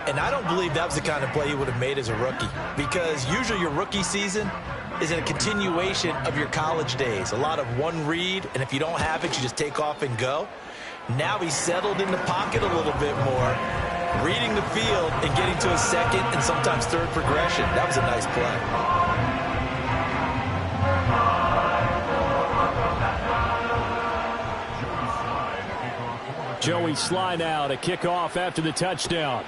And I don't believe that was the kind of play he would have made as a rookie, because usually your rookie season is a continuation of your college days. A lot of one read, and if you don't have it, you just take off and go. Now he's settled in the pocket a little bit more, reading the field and getting to a second and sometimes third progression. That was a nice play. Joey Slye now to kick off after the touchdown.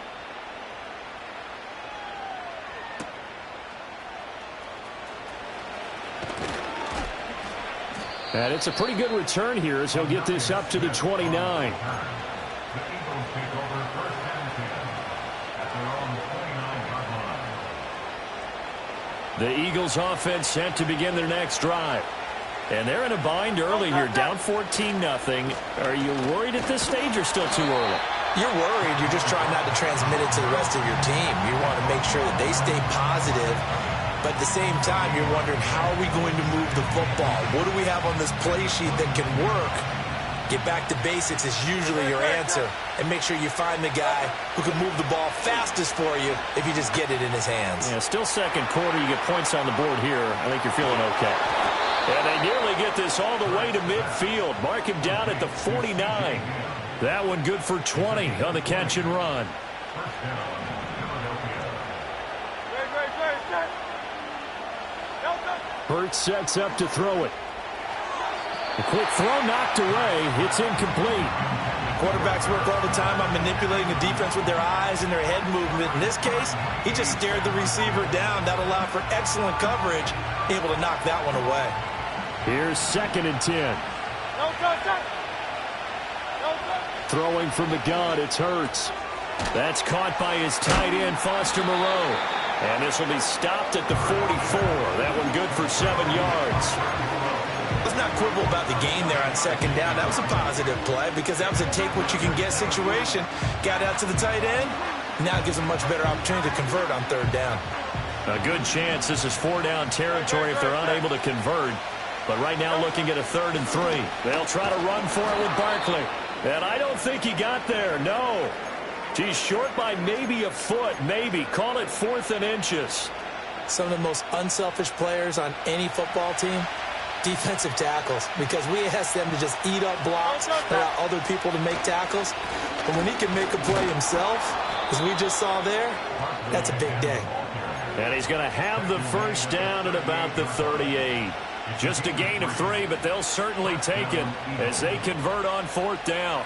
And it's a pretty good return here as he'll get this up to the 29. The Eagles offense set to begin their next drive. And they're in a bind early here, down 14-0. Are you worried at this stage or still too early? You're worried. You're just trying not to transmit it to the rest of your team. You want to make sure that they stay positive. But at the same time, you're wondering, how are we going to move the football? What do we have on this play sheet that can work? Get back to basics is usually your answer. And make sure you find the guy who can move the ball fastest for you if you just get it in his hands. Yeah, still second quarter. You get points on the board here. I think you're feeling okay. And they nearly get this all the way to midfield. Mark him down at the 49. That one good for 20 on the catch and run. Hurts sets up to throw it. A quick throw knocked away. It's incomplete. Quarterbacks work all the time on manipulating the defense with their eyes and their head movement. In this case, he just stared the receiver down. That allowed for excellent coverage, able to knock that one away. Here's 2nd and 10. Throwing from the gun, it's Hurts. That's caught by his tight end, Foster Moreau. And this will be stopped at the 44. That one good for 7 yards. Let's not quibble about the gain there on 2nd down. That was a positive play because that was a take-what-you-can-get situation. Got out to the tight end. Now it gives them much better opportunity to convert on 3rd down. A good chance this is 4-down territory if they're unable to convert. But right now looking at a 3rd and 3. They'll try to run for it with Barkley. And I don't think he got there, no. He's short by maybe a foot, maybe. Call it 4th and inches. Some of the most unselfish players on any football team, defensive tackles, because we ask them to just eat up blocks, allow other people to make tackles. But when he can make a play himself, as we just saw there, that's a big day. And he's going to have the 1st down at about the 38. Just a gain of 3, but they'll certainly take it as they convert on 4th down.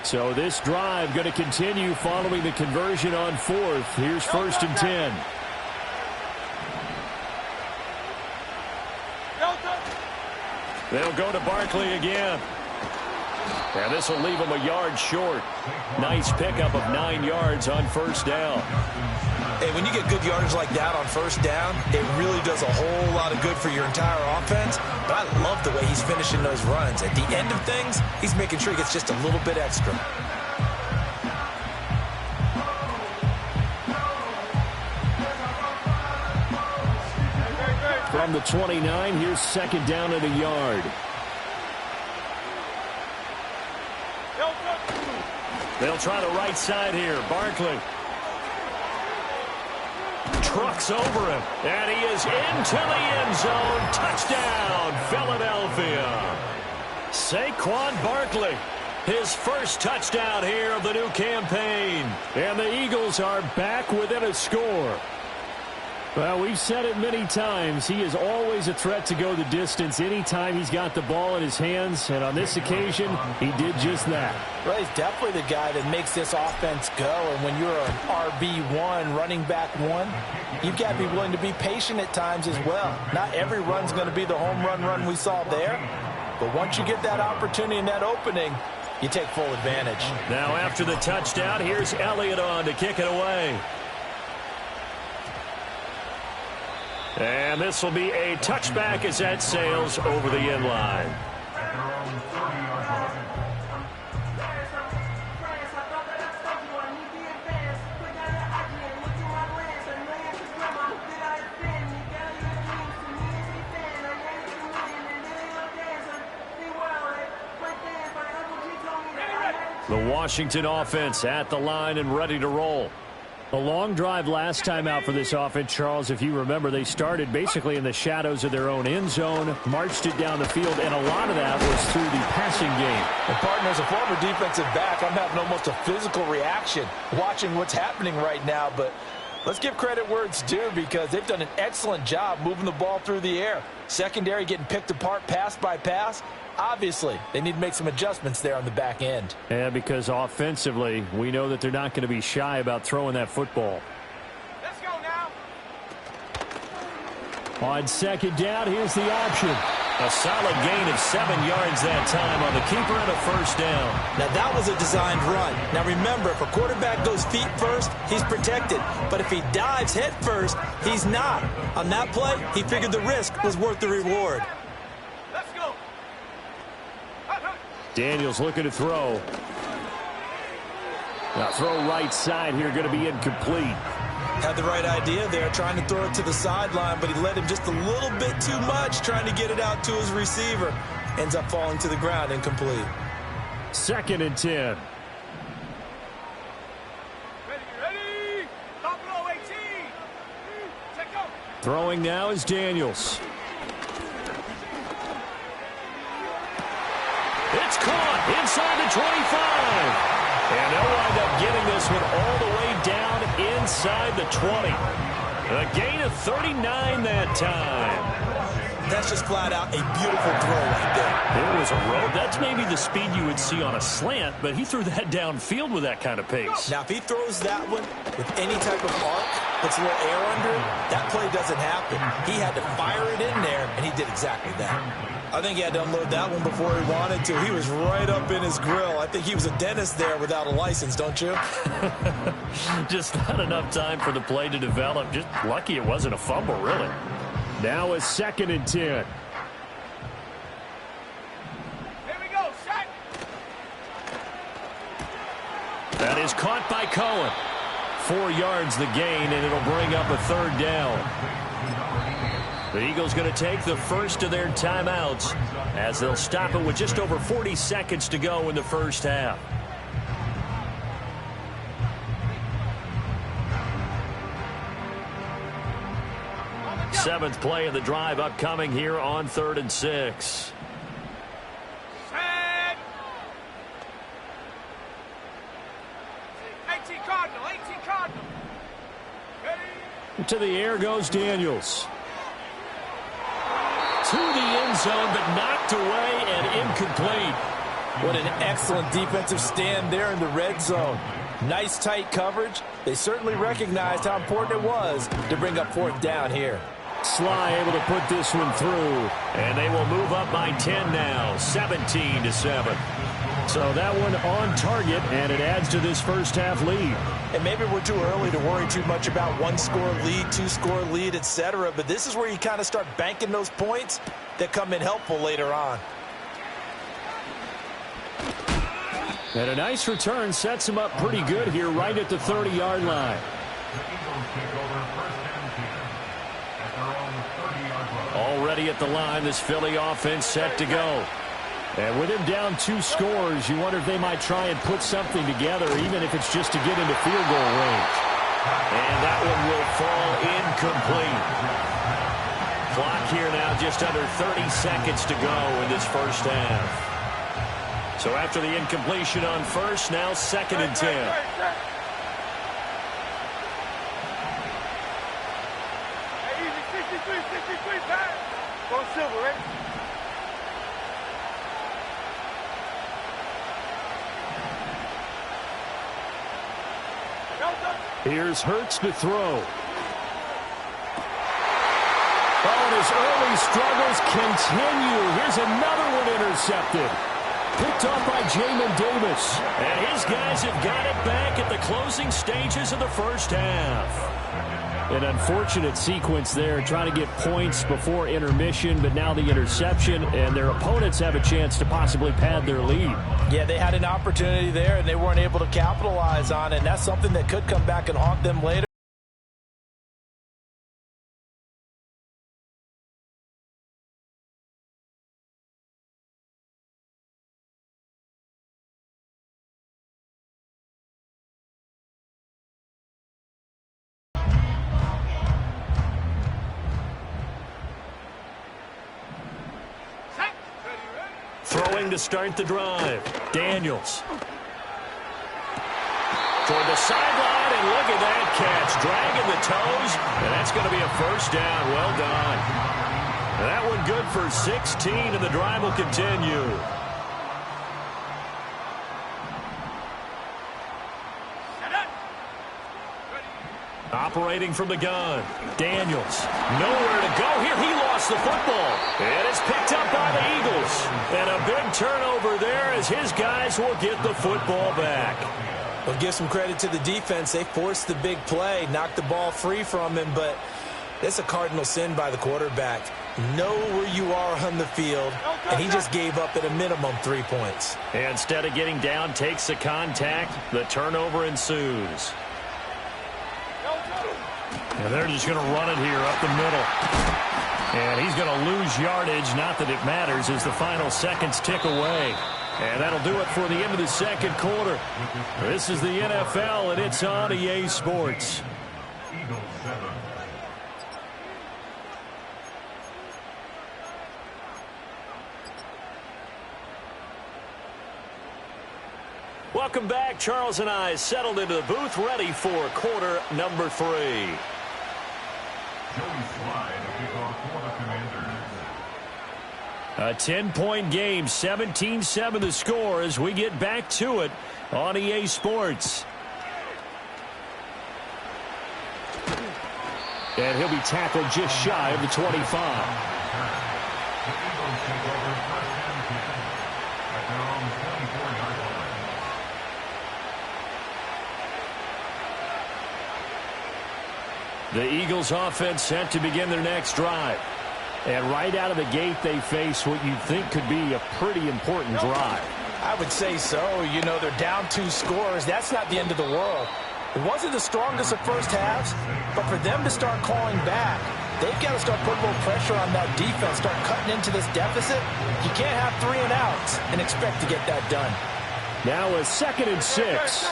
So this drive going to continue following the conversion on 4th. Here's 1st and 10. They'll go to Barkley again. And this will leave him a yard short. Nice pickup of 9 yards on 1st down. Hey, when you get good yardage like that on 1st down, it really does a whole lot of good for your entire offense. But I love the way he's finishing those runs. At the end of things, he's making sure he gets just a little bit extra. From the 29, here's 2nd down at a yard. They'll try the right side here. Barkley trucks over him, and he is into the end zone. Touchdown, Philadelphia. Saquon Barkley, his 1st touchdown here of the new campaign. And the Eagles are back within a score. Well, we've said it many times. He is always a threat to go the distance anytime he's got the ball in his hands. And on this occasion, he did just that. Well, he's definitely the guy that makes this offense go. And when you're an RB1, running back 1, you've got to be willing to be patient at times as well. Not every run's going to be the home run we saw there. But once you get that opportunity and that opening, you take full advantage. Now after the touchdown, here's Elliott on to kick it away. And this will be a touchback as that sails over the end line. The Washington offense at the line and ready to roll. A long drive last time out for this offense, Charles. If you remember, they started basically in the shadows of their own end zone, marched it down the field, and a lot of that was through the passing game. And, partner, as a former defensive back, I'm having almost a physical reaction watching what's happening right now. But let's give credit where it's due, because they've done an excellent job moving the ball through the air. Secondary getting picked apart pass by pass. Obviously, they need to make some adjustments there on the back end. Yeah, because offensively, we know that they're not going to be shy about throwing that football. Let's go now. On second down, here's the option. A solid gain of 7 yards that time on the keeper and a first down. Now, that was a designed run. Now, remember, if a quarterback goes feet first, he's protected. But if he dives head first, he's not. On that play, he figured the risk was worth the reward. Let's go. Daniels looking to throw. Now, throw right side here, going to be incomplete. Had the right idea there, trying to throw it to the sideline, but he led him just a little bit too much, trying to get it out to his receiver. Ends up falling to the ground, incomplete. 2nd and 10. Ready. Top low 18. Check go. Throwing now is Daniels. It's caught inside the 25. And they'll wind up getting this one all the way down inside the 20. A gain of 39 that time. That's just flat out a beautiful throw right there. It was a road. That's maybe the speed you would see on a slant, but he threw that downfield with that kind of pace. Now, if he throws that one with any type of arc, puts a little air under it, that play doesn't happen. He had to fire it in there, and he did exactly that. I think he had to unload that one before he wanted to. He was right up in his grill. I think he was a dentist there without a license, don't you? Just not enough time for the play to develop. Just lucky it wasn't a fumble, really. Now a 2nd and 10. Here we go. Set. That is caught by Cohen. 4 yards the gain, and it'll bring up a 3rd down. The Eagles going to take the first of their timeouts as they'll stop it with just over 40 seconds to go in the first half. Seventh play of the drive upcoming here on 3rd and 6. Set. 18 Cardinal. 18 Cardinal. Ready. To the air goes Daniels. To the end zone, but knocked away and incomplete. What an excellent defensive stand there in the red zone. Nice tight coverage. They certainly recognized how important it was to bring up 4th down here. Sly able to put this one through, and they will move up by 10 now, 17-7. So that one on target, and it adds to this first half lead. And maybe we're too early to worry too much about 1-score lead, 2-score lead, etc. But this is where you kind of start banking those points that come in helpful later on. And a nice return sets him up pretty good here right at the 30-yard line. Already at the line, this Philly offense set to go. And with him down 2 scores, you wonder if they might try and put something together, even if it's just to get into field goal range. And that one will fall incomplete. Clock here now just under 30 seconds to go in this first half. So after the incompletion on first, now 2nd and 10. Hey, easy. 63, pass. Go Silver, right? Here's Hurts to throw. Oh, and his early struggles continue. Here's another one intercepted. Picked off by Jamin Davis. And his guys have got it back at the closing stages of the first half. An unfortunate sequence there, trying to get points before intermission, but now the interception, and their opponents have a chance to possibly pad their lead. Yeah, they had an opportunity there, and they weren't able to capitalize on it, and that's something that could come back and haunt them later. returning to start the drive. Daniels. Toward the sideline, and look at that catch. Dragging the toes, and that's going to be a first down. Well done. That one good for 16, and the drive will continue. Operating from the gun. Daniels. Nowhere to go here. He lost the football. And it's picked up by the Eagles. And a big turnover there as his guys will get the football back. Well, give some credit to the defense. They forced the big play, knocked the ball free from him, but it's a cardinal sin by the quarterback. Know where you are on the field, and he just gave up at a minimum 3 points. And instead of getting down, takes the contact. The turnover ensues. And they're just going to run it here up the middle. And he's going to lose yardage. Not that it matters as the final seconds tick away. And that'll do it for the end of the second quarter. This is the NFL, and it's on EA Sports. Welcome back. Charles and I settled into the booth, ready for quarter number 3. A 10-point game, 17-7 the score as we get back to it on EA Sports. And he'll be tackled just shy of the 25. The Eagles offense set to begin their next drive. And right out of the gate, they face what you'd think could be a pretty important drive. I would say so. You know, they're down 2 scores. That's not the end of the world. It wasn't the strongest of first halves, but for them to start calling back, they've got to start putting a little pressure on that defense, start cutting into this deficit. You can't have 3 and outs and expect to get that done. Now a 2nd and 6.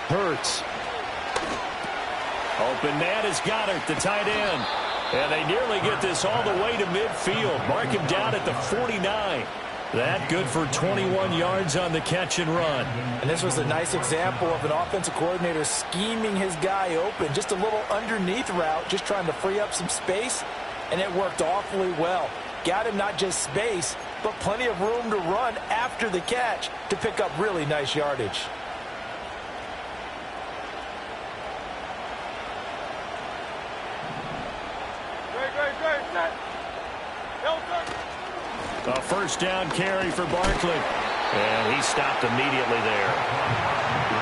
Hurts. Open man is Goddard, the tight end. And they nearly get this all the way to midfield. Mark him down at the 49. That good for 21 yards on the catch and run. And this was a nice example of an offensive coordinator scheming his guy open. Just a little underneath route, just trying to free up some space. And it worked awfully well. Got him not just space, but plenty of room to run after the catch to pick up really nice yardage. A first down carry for Barkley. And he stopped immediately there.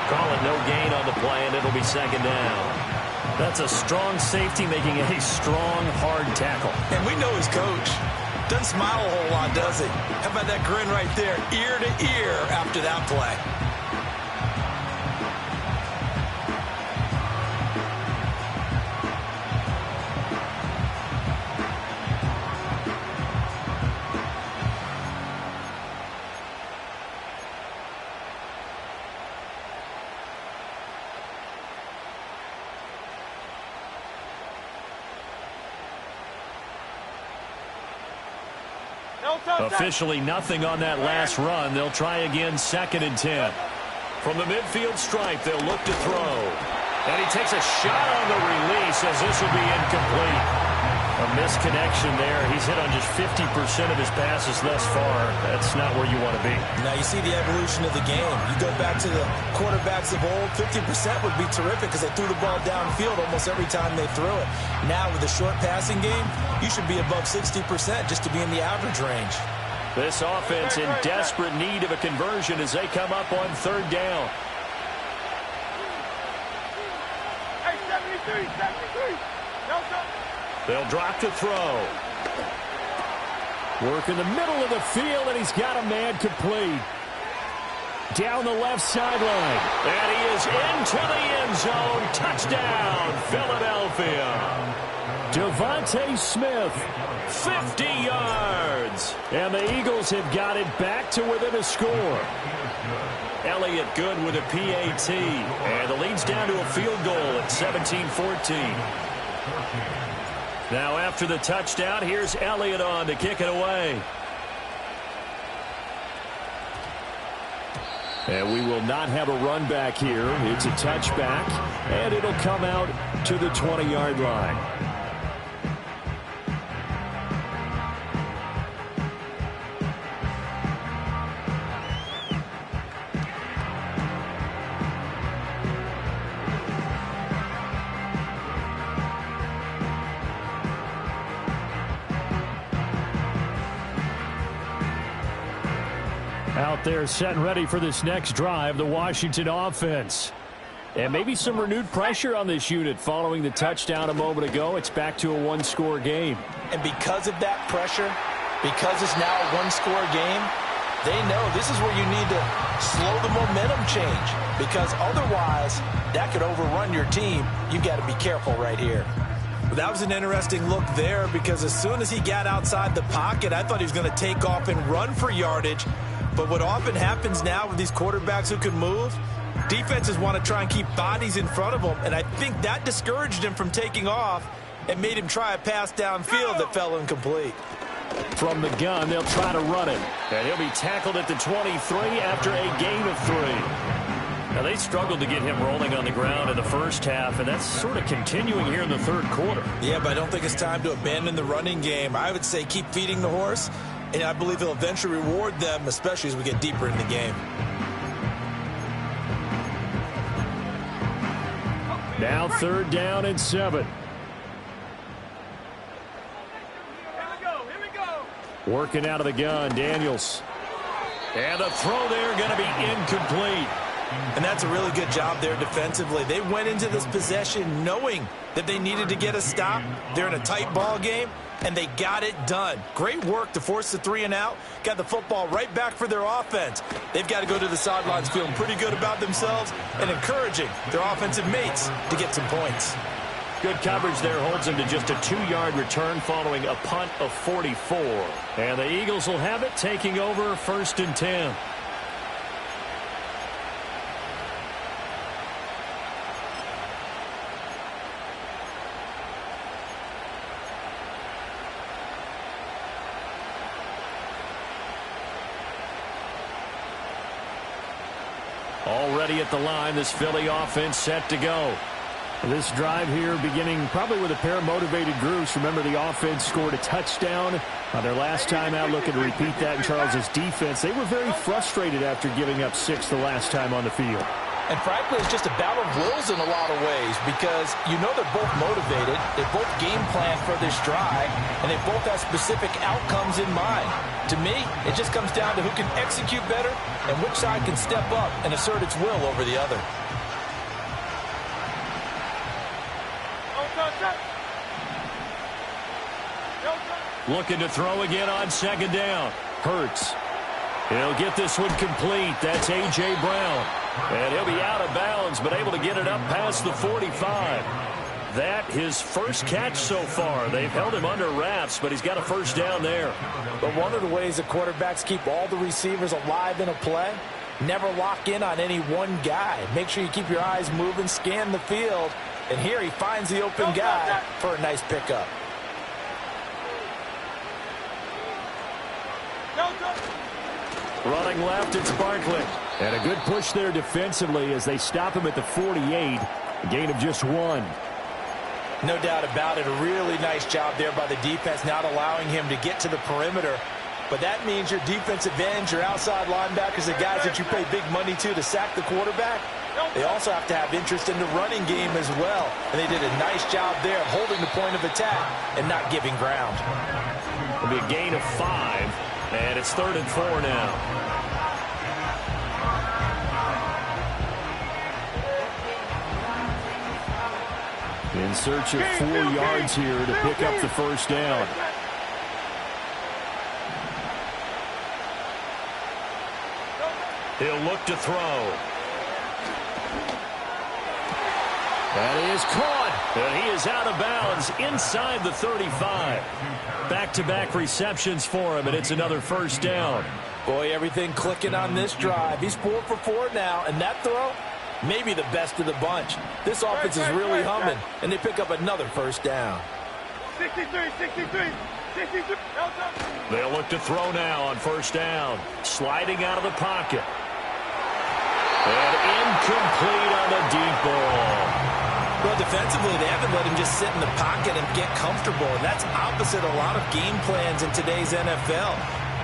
Call it no gain on the play, and it'll be 2nd down. That's a strong safety making a strong, hard tackle. And we know his coach. Doesn't smile a whole lot, does he? How about that grin right there, ear to ear after that play? Officially nothing on that last run. They'll try again, 2nd and 10. From the midfield stripe, they'll look to throw. And he takes a shot on the release as this will be incomplete. A misconnection there. He's hit on just 50% of his passes thus far. That's not where you want to be. Now you see the evolution of the game. You go back to the quarterbacks of old, 50% would be terrific because they threw the ball downfield almost every time they threw it. Now with a short passing game, you should be above 60% just to be in the average range. This offense in desperate need of a conversion as they come up on 3rd down. Hey, 73, 73. They'll drop to throw. Work in the middle of the field, and he's got a man complete. Down the left sideline. And he is into the end zone. Touchdown, Philadelphia. Devontae Smith, 50 yards. And the Eagles have got it back to within a score. Elliott good with a PAT. And the lead's down to a field goal at 17-14. Now after the touchdown, here's Elliott on to kick it away. And we will not have a run back here. It's a touchback, and it'll come out to the 20-yard line. Out there set and ready for this next drive, the Washington offense. And maybe some renewed pressure on this unit following the touchdown a moment ago. It's back to a one-score game. And because of that pressure, because it's now a one-score game, they know this is where you need to slow the momentum change. Because otherwise, that could overrun your team. You've got to be careful right here. Well, that was an interesting look there because as soon as he got outside the pocket, I thought he was going to take off and run for yardage. But what often happens now with these quarterbacks who can move, defenses want to try and keep bodies in front of them, and I think that discouraged him from taking off and made him try a pass downfield that fell incomplete. From the gun, they'll try to run it, and he'll be tackled at the 23 after a gain of 3. Now, they struggled to get him rolling on the ground in the first half, and that's sort of continuing here in the third quarter. Yeah, but I don't think it's time to abandon the running game. I would say keep feeding the horse. And I believe he'll eventually reward them, especially as we get deeper in the game. Now 3rd down and 7. Here we go. Working out of the gun, Daniels. And the throw there going to be incomplete. And that's a really good job there defensively. They went into this possession knowing that they needed to get a stop. They're in a tight ball game, and they got it done. Great work to force the 3 and out. Got the football right back for their offense. They've got to go to the sidelines feeling pretty good about themselves and encouraging their offensive mates to get some points. Good coverage there holds him to just a 2-yard return following a punt of 44. And the Eagles will have it, taking over 1st and 10. Already at the line, this Philly offense set to go. This drive here beginning probably with a pair of motivated groups. Remember, the offense scored a touchdown on their last time out. Looking to repeat that in Charles's defense. They were very frustrated after giving up 6 the last time on the field. And frankly, it's just a battle of wills in a lot of ways because you know they're both motivated. They both game plan for this drive, and they both have specific outcomes in mind. To me, it just comes down to who can execute better and which side can step up and assert its will over the other. Looking to throw again on 2nd down. Hurts. He'll get this one complete. That's A.J. Brown. And he'll be out of bounds, but able to get it up past the 45. That his first catch so far. They've held him under wraps, but he's got a 1st down there. But one of the ways that quarterbacks keep all the receivers alive in a play, never lock in on any one guy. Make sure you keep your eyes moving, scan the field. And here he finds the open guy for a nice pickup. Running left, it's Barkley. And a good push there defensively as they stop him at the 48. A gain of just 1. No doubt about it. A really nice job there by the defense, not allowing him to get to the perimeter. But that means your defensive ends, your outside linebackers, the guys that you pay big money to sack the quarterback, they also have to have interest in the running game as well. And they did a nice job there of holding the point of attack and not giving ground. It'll be a gain of 5. And it's 3rd and 4 now. In search of 4 yards here to pick up the 1st down. He'll look to throw. That is caught. And he is out of bounds inside the 35. Back-to-back receptions for him, and it's another 1st down. Boy, everything clicking on this drive. He's 4 for 4 now, and that throw, maybe the best of the bunch. This offense is really humming, and they pick up another first down. 63, 63, 63. They'll look to throw now on first down. Sliding out of the pocket. And incomplete on the deep ball. Well, defensively, they haven't let him just sit in the pocket and get comfortable, and that's opposite a lot of game plans in today's NFL.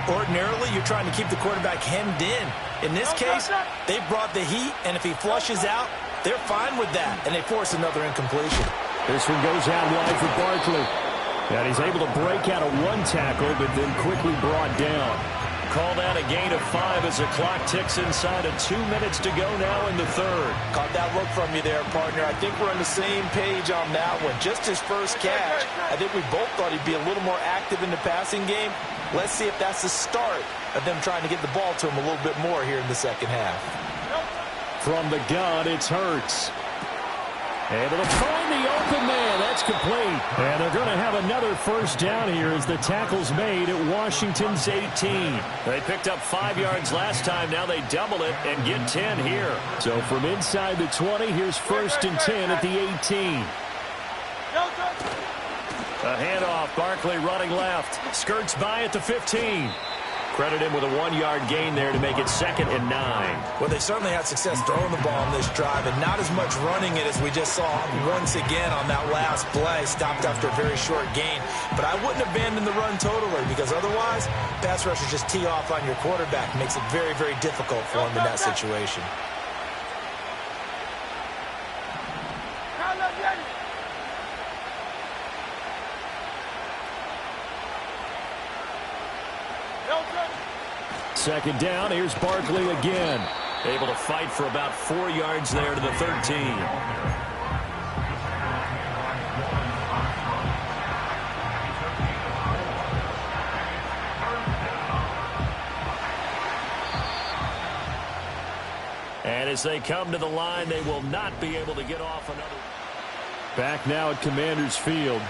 Ordinarily, you're trying to keep the quarterback hemmed in. In this case, they brought the heat, and if he flushes out, they're fine with that, and they force another incompletion. This one goes out wide for Barkley. And he's able to break out of one tackle, but then quickly brought down. Called out a gain of 5 as the clock ticks inside of 2 minutes to go now in the third. Caught that look from you there, partner. I think we're on the same page on that one. Just his first catch. I think we both thought he'd be a little more active in the passing game. Let's see if that's the start of them trying to get the ball to him a little bit more here in the second half. From the gun, it's Hurts. Able to find the open man. That's complete. And they're going to have another first down here as the tackle's made at Washington's 18. They picked up 5 yards last time. Now they double it and get 10 here. So from inside the 20, here's first and 10 at the 18. A handoff. Barkley running left. Skirts by at the 15. Credit him with a 1-yard gain there to make it 2nd and 9. Well, they certainly had success throwing the ball on this drive, and not as much running it as we just saw once again on that last play. Stopped after a very short gain. But I wouldn't abandon the run totally, because otherwise, pass rushers just tee off on your quarterback. Makes it very, very difficult for him in that situation. Second down, here's Barkley again. Able to fight for about 4 yards there to the 13. And as they come to the line, they will not be able to get off another. Back now at Commanders Field.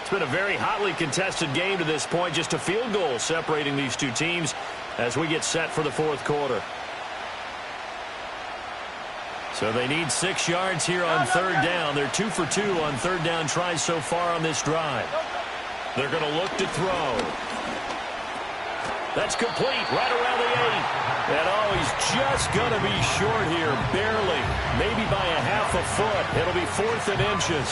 It's been a very hotly contested game to this point. Just a field goal separating these two teams as we get set for the fourth quarter. So they need 6 yards here on third down. They're 2 for 2 on third down tries so far on this drive. They're going to look to throw. That's complete right around the 8. And oh, he's just going to be short here, barely. Maybe by a half a foot. It'll be 4th and inches.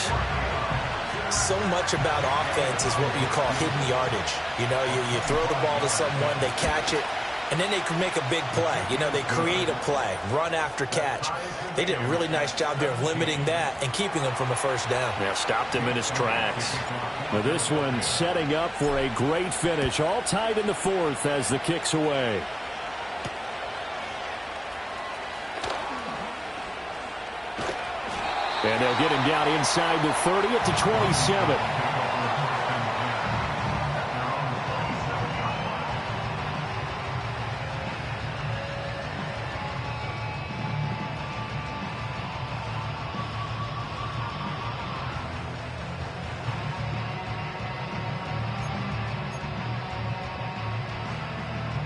So much about offense is what you call hidden yardage. You know, you throw the ball to someone, they catch it, and then they can make a big play. You know, they create a play, run after catch. They did a really nice job there of limiting that and keeping him from a first down. Yeah, stopped him in his tracks. Now this one setting up for a great finish. All tied in the fourth as the kick's away. And they'll get him down inside the 30 at the 27.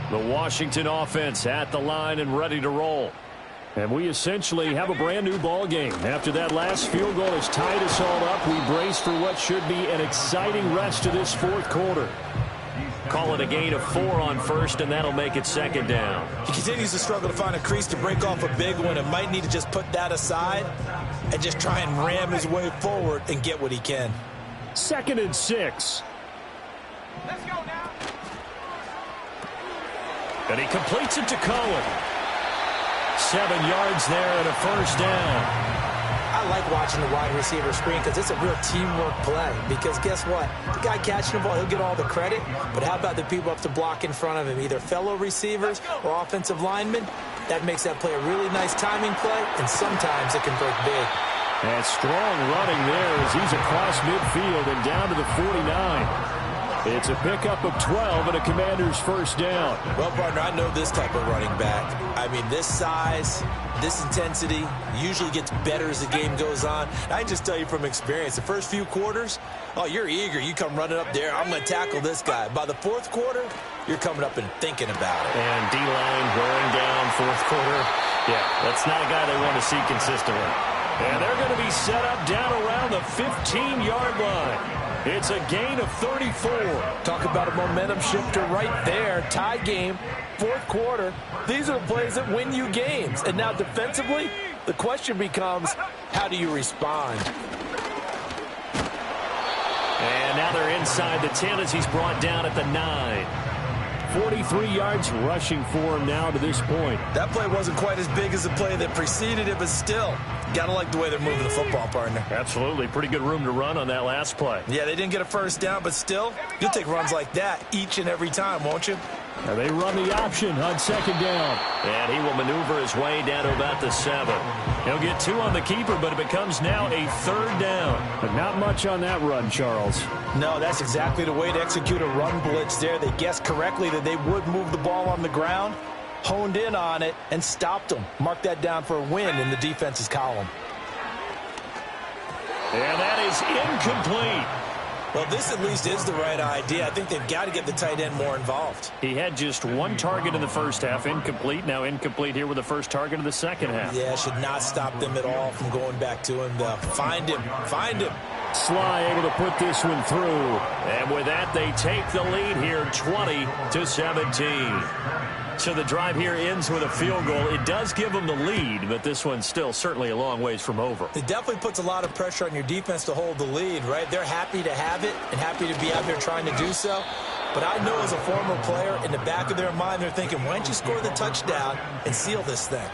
The Washington offense at the line and ready to roll. And we essentially have a brand new ball game. After that last field goal has tied us all up, we brace for what should be an exciting rest to this fourth quarter. Call it a gain of 4 on first, and that'll make it 2nd down. He continues to struggle to find a crease to break off a big one and might need to just put that aside and just try and ram his way forward and get what he can. 2nd and 6. Let's go now. And he completes it to Cohen. 7 yards there and a first down. I like watching the wide receiver screen because it's a real teamwork play. Because guess what? The guy catching the ball, he'll get all the credit. But how about the people up to block in front of him, either fellow receivers or offensive linemen? That makes that play a really nice timing play, and sometimes it can break big. And strong running there as he's across midfield and down to the 49. It's a pickup of 12 and a Commander's first down. Well, partner, I know this type of running back. I mean, this size, this intensity usually gets better as the game goes on. I can just tell you from experience, the first few quarters, oh, you're eager. You come running up there, I'm going to tackle this guy. By the fourth quarter, you're coming up and thinking about it. And D-line wearing down fourth quarter. Yeah, that's not a guy they want to see consistently. And they're going to be set up down around the 15-yard line. It's a gain of 34. Talk about a momentum shifter right there. Tie game, fourth quarter. These are the plays that win you games. And now defensively, the question becomes, how do you respond? And now they're inside the 10 as he's brought down at the 9. 43 yards rushing for him now to this point. That play wasn't quite as big as the play that preceded it, but still, got to like the way they're moving the football, partner. Absolutely. Pretty good room to run on that last play. Yeah, they didn't get a first down, but still, you'll take runs like that each and every time, won't you? Now they run the option on second down. And he will maneuver his way down to about the 7. He'll get 2 on the keeper, but it becomes now a third down. But not much on that run, Charles. No, that's exactly the way to execute a run blitz there. They guessed correctly that they would move the ball on the ground, honed in on it, and stopped them. Mark that down for a win in the defense's column. And that is incomplete. Well, this at least is the right idea. I think they've got to get the tight end more involved. He had just 1 target in the first half, incomplete. Now incomplete here with the first target of the second half. Yeah, should not stop them at all from going back to him. Find him. Find him. Sly able to put this one through. And with that, they take the lead here 20-17. So the drive here ends with a field goal. It does give them the lead, but this one's still certainly a long ways from over. It definitely puts a lot of pressure on your defense to hold the lead, right? They're happy to have it and happy to be out there trying to do so. But I know as a former player, in the back of their mind, they're thinking, why don't you score the touchdown and seal this thing?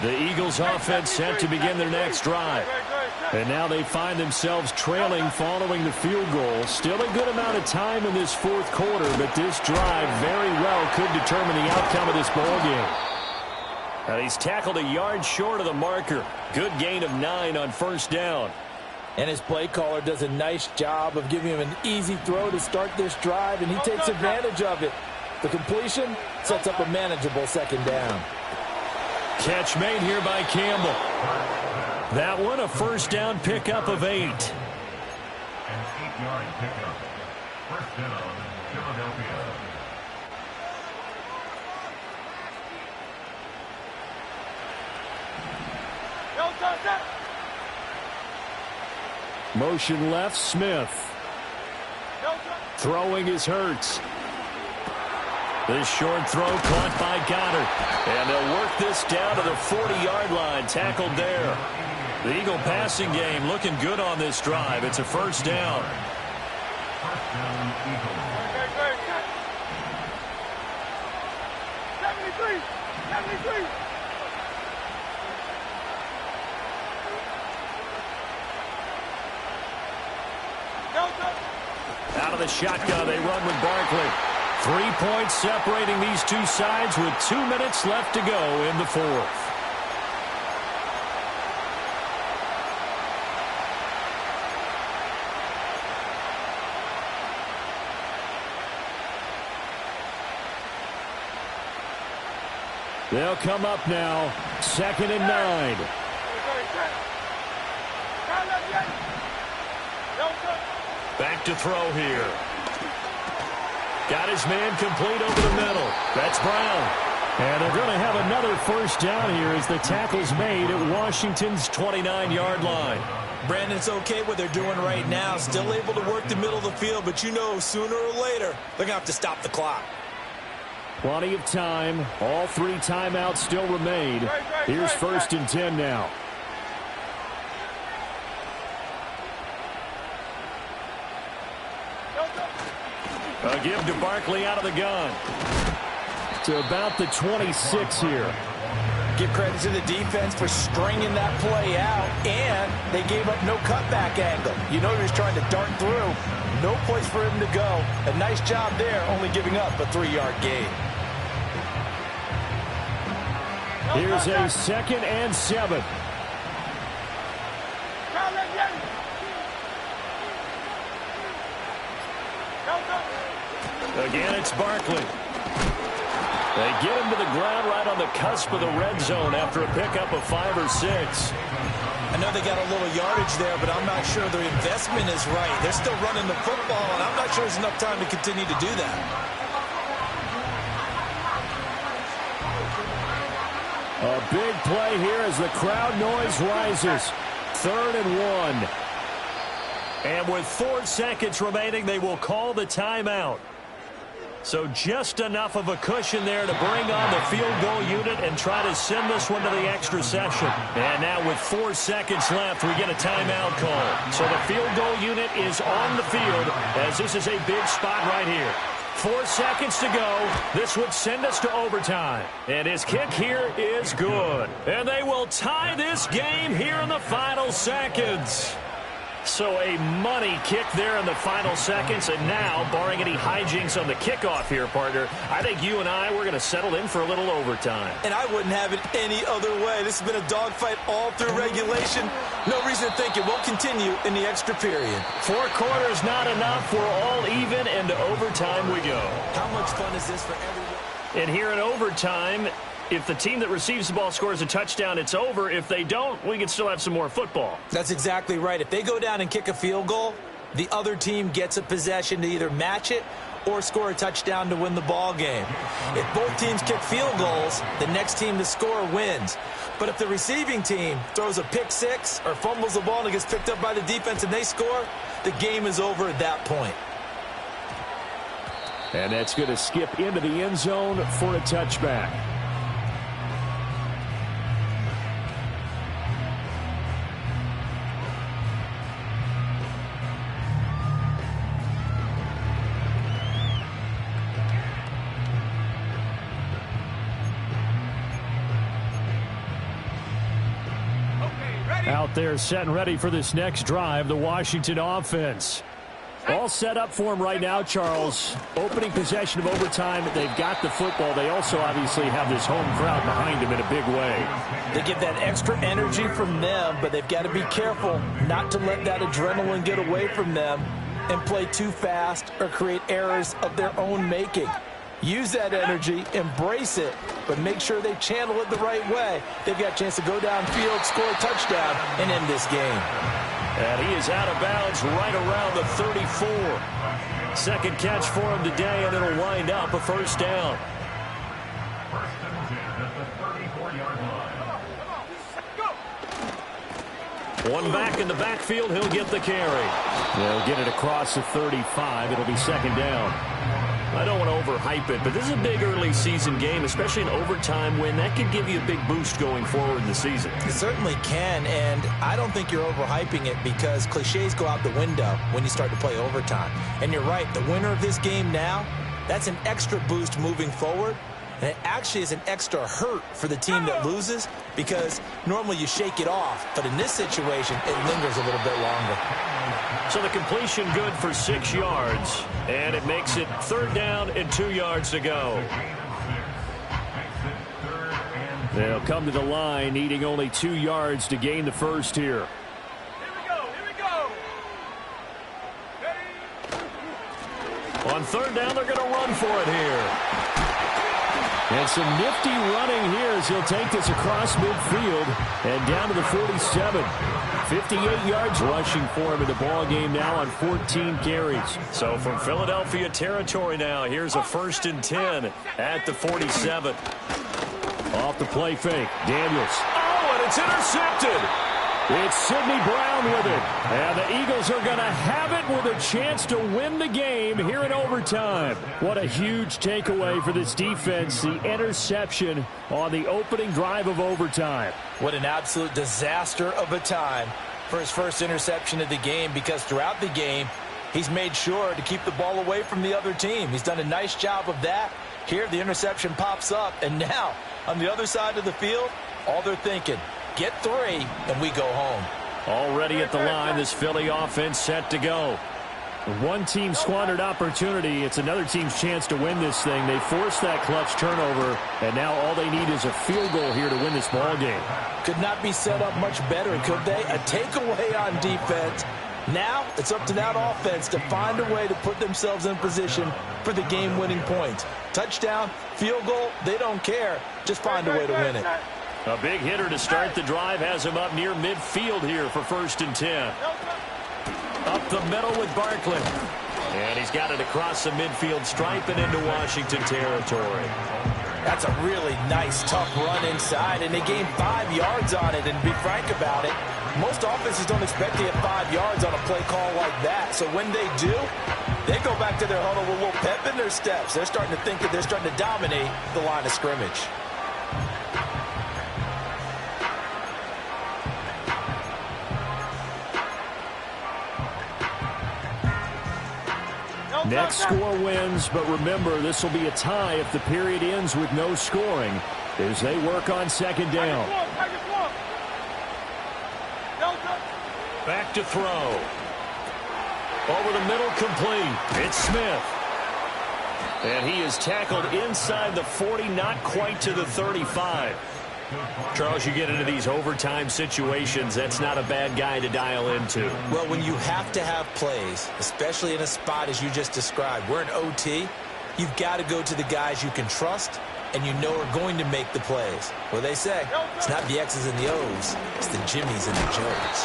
The Eagles offense set to begin their next drive. And now they find themselves trailing following the field goal. Still a good amount of time in this fourth quarter, but this drive very well could determine the outcome of this ball game. And he's tackled a yard short of the marker. Good gain of 9 on first down. And his play caller does a nice job of giving him an easy throw to start this drive, and he takes advantage of it. The completion sets up a manageable second down. Catch made here by Campbell. That one a first down pickup of 8. An 8-yard pickup. First down, Philadelphia. Motion left, Smith. Throwing is Hurts. This short throw caught by Goddard. And they'll work this down to the 40-yard line. Tackled there. The Eagle passing game looking good on this drive. It's a first down. First down, Eagles. 73. Out of the shotgun, they run with Barkley. 3 points separating these two sides with 2 minutes left to go in the fourth. They'll come up now, 2nd and 9. Back to throw here. Got his man complete over the middle. That's Brown. And they're going to have another first down here as the tackle's made at Washington's 29-yard line. Brandon, it's okay what they're doing right now. Still able to work the middle of the field, but you know sooner or later they're going to have to stop the clock. Plenty of time. All 3 timeouts still remain. Here's 1st and 10 now. A give to Barkley out of the gun. To about the 26 here. Give credit to the defense for stringing that play out, and they gave up no cutback angle. You know he was trying to dart through. No place for him to go. A nice job there, only giving up a 3-yard gain. Here's a 2nd and 7. Again, it's Barkley. They get him to the ground right on the cusp of the red zone after a pickup of 5 or 6. I know they got a little yardage there, but I'm not sure their investment is right. They're still running the football, and I'm not sure there's enough time to continue to do that. A big play here as the crowd noise rises. 3rd and 1. And with 4 seconds remaining, they will call the timeout. So just enough of a cushion there to bring on the field goal unit and try to send this one to the extra session. And now with 4 seconds left, we get a timeout call. So the field goal unit is on the field as this is a big spot right here. 4 seconds to go. This would send us to overtime. And his kick here is good. And they will tie this game here in the final seconds. So a money kick there in the final seconds. And now, barring any hijinks on the kickoff here, partner, I think you and I, we're going to settle in for a little overtime. And I wouldn't have it any other way. This has been a dogfight all through regulation. No reason to think it won't continue in the extra period. 4 quarters not enough. We're all even, and to overtime we go. How much fun is this for everyone? And here in overtime, if the team that receives the ball scores a touchdown, it's over. If they don't, we can still have some more football. That's exactly right. If they go down and kick a field goal, the other team gets a possession to either match it or score a touchdown to win the ball game. If both teams kick field goals, the next team to score wins. But if the receiving team throws a pick 6 or fumbles the ball and it gets picked up by the defense and they score, the game is over at that point. And that's going to skip into the end zone for a touchback. Out there set and ready for this next drive, the Washington offense. All set up for them right now, Charles. Opening possession of overtime. They've got the football. They also obviously have this home crowd behind them in a big way. They get that extra energy from them, but they've got to be careful not to let that adrenaline get away from them and play too fast or create errors of their own making. Use that energy, embrace it, but make sure they channel it the right way. They've got a chance to go downfield, score a touchdown, and end this game. And he is out of bounds right around the 34. Second catch for him today, and it'll wind up a first down. First and 10 at the 34-yard line. One back in the backfield, he'll get the carry. They'll get it across the 35. It'll be second down. I don't want to overhype it, but this is a big early season game, especially an overtime win. That could give you a big boost going forward in the season. It certainly can, and I don't think you're overhyping it because cliches go out the window when you start to play overtime. And you're right, the winner of this game now, that's an extra boost moving forward. And it actually is an extra hurt for the team that loses because normally you shake it off. But in this situation, it lingers a little bit longer. So the completion good for 6 yards. And it makes it third down and 2 yards to go. They'll come to the line needing only 2 yards to gain the first here. Here we go. On third down, they're going to run for it here. And some nifty running here as he'll take this across midfield and down to the 47. 58 yards rushing for him in the ball game now on 14 carries. So from Philadelphia territory now, here's a 1st and 10 at the 47. Off the play fake, Daniels. Oh, and it's intercepted. It's Sidney Brown with it. And the Eagles are going to have it with a chance to win the game here in overtime. What a huge takeaway for this defense, the interception on the opening drive of overtime. What an absolute disaster of a time for his first interception of the game because throughout the game, he's made sure to keep the ball away from the other team. He's done a nice job of that. Here, the interception pops up, and now on the other side of the field, all they're thinking, get 3, and we go home. Already at the line, this Philly offense set to go. One team squandered opportunity. It's another team's chance to win this thing. They forced that clutch turnover, and now all they need is a field goal here to win this ball game. Could not be set up much better, could they? A takeaway on defense. Now it's up to that offense to find a way to put themselves in position for the game-winning points. Touchdown, field goal, they don't care. Just find a way to win it. A big hitter to start the drive has him up near midfield here for 1st and 10. Up the middle with Barkley. And he's got it across the midfield stripe and into Washington territory. That's a really nice, tough run inside, and they gained 5 yards on it. And to be frank about it, most offenses don't expect to get 5 yards on a play call like that. So when they do, they go back to their huddle with a little pep in their steps. They're starting to think that they're starting to dominate the line of scrimmage. Next score wins, but remember, this will be a tie if the period ends with no scoring as they work on 2nd down. Back to throw. Over the middle, complete. It's Smith. And he is tackled inside the 40, not quite to the 35. Charles, you get into these overtime situations, that's not a bad guy to dial into. Well, when you have to have plays, especially in a spot as you just described, we're in OT, you've got to go to the guys you can trust and you know are going to make the plays. Well, they say, it's not the X's and the O's, it's the Jimmies and the Joes.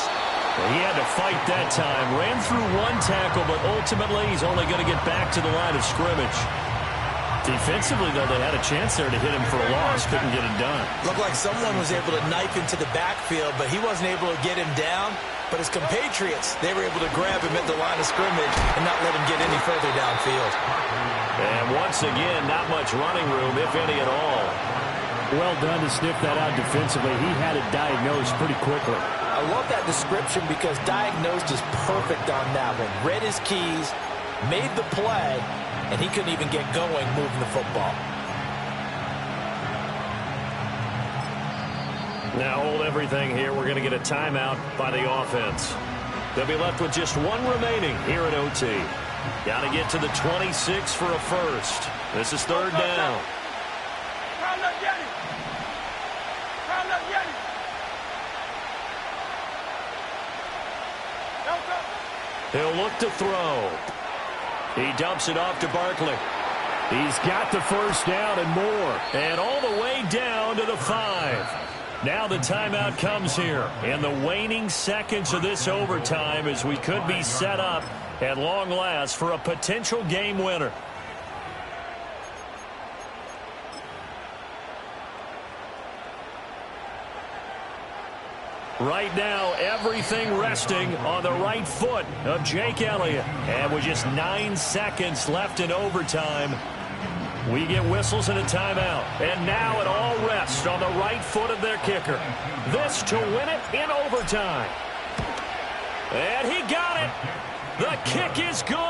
Well, he had to fight that time. Ran through one tackle, but ultimately he's only going to get back to the line of scrimmage. Defensively, though, they had a chance there to hit him for a loss. Couldn't get it done. Looked like someone was able to knife into the backfield, but he wasn't able to get him down. But his compatriots, they were able to grab him at the line of scrimmage and not let him get any further downfield. And once again, not much running room, if any at all. Well done to sniff that out defensively. He had it diagnosed pretty quickly. I love that description because diagnosed is perfect on that one. Read his keys, made the play, and he couldn't even get going moving the football. Now hold everything here. We're going to get a timeout by the offense. They'll be left with just one remaining here at OT. Got to get to the 26 for a first. This is 3rd down. He'll look to throw. He dumps it off to Barkley. He's got the 1st down and more. And all the way down to the 5. Now the timeout comes here. In the waning seconds of this overtime as we could be set up at long last for a potential game winner. Right now, everything resting on the right foot of Jake Elliott. And with just 9 seconds left in overtime, we get whistles and a timeout. And now it all rests on the right foot of their kicker. This to win it in overtime. And he got it. The kick is good.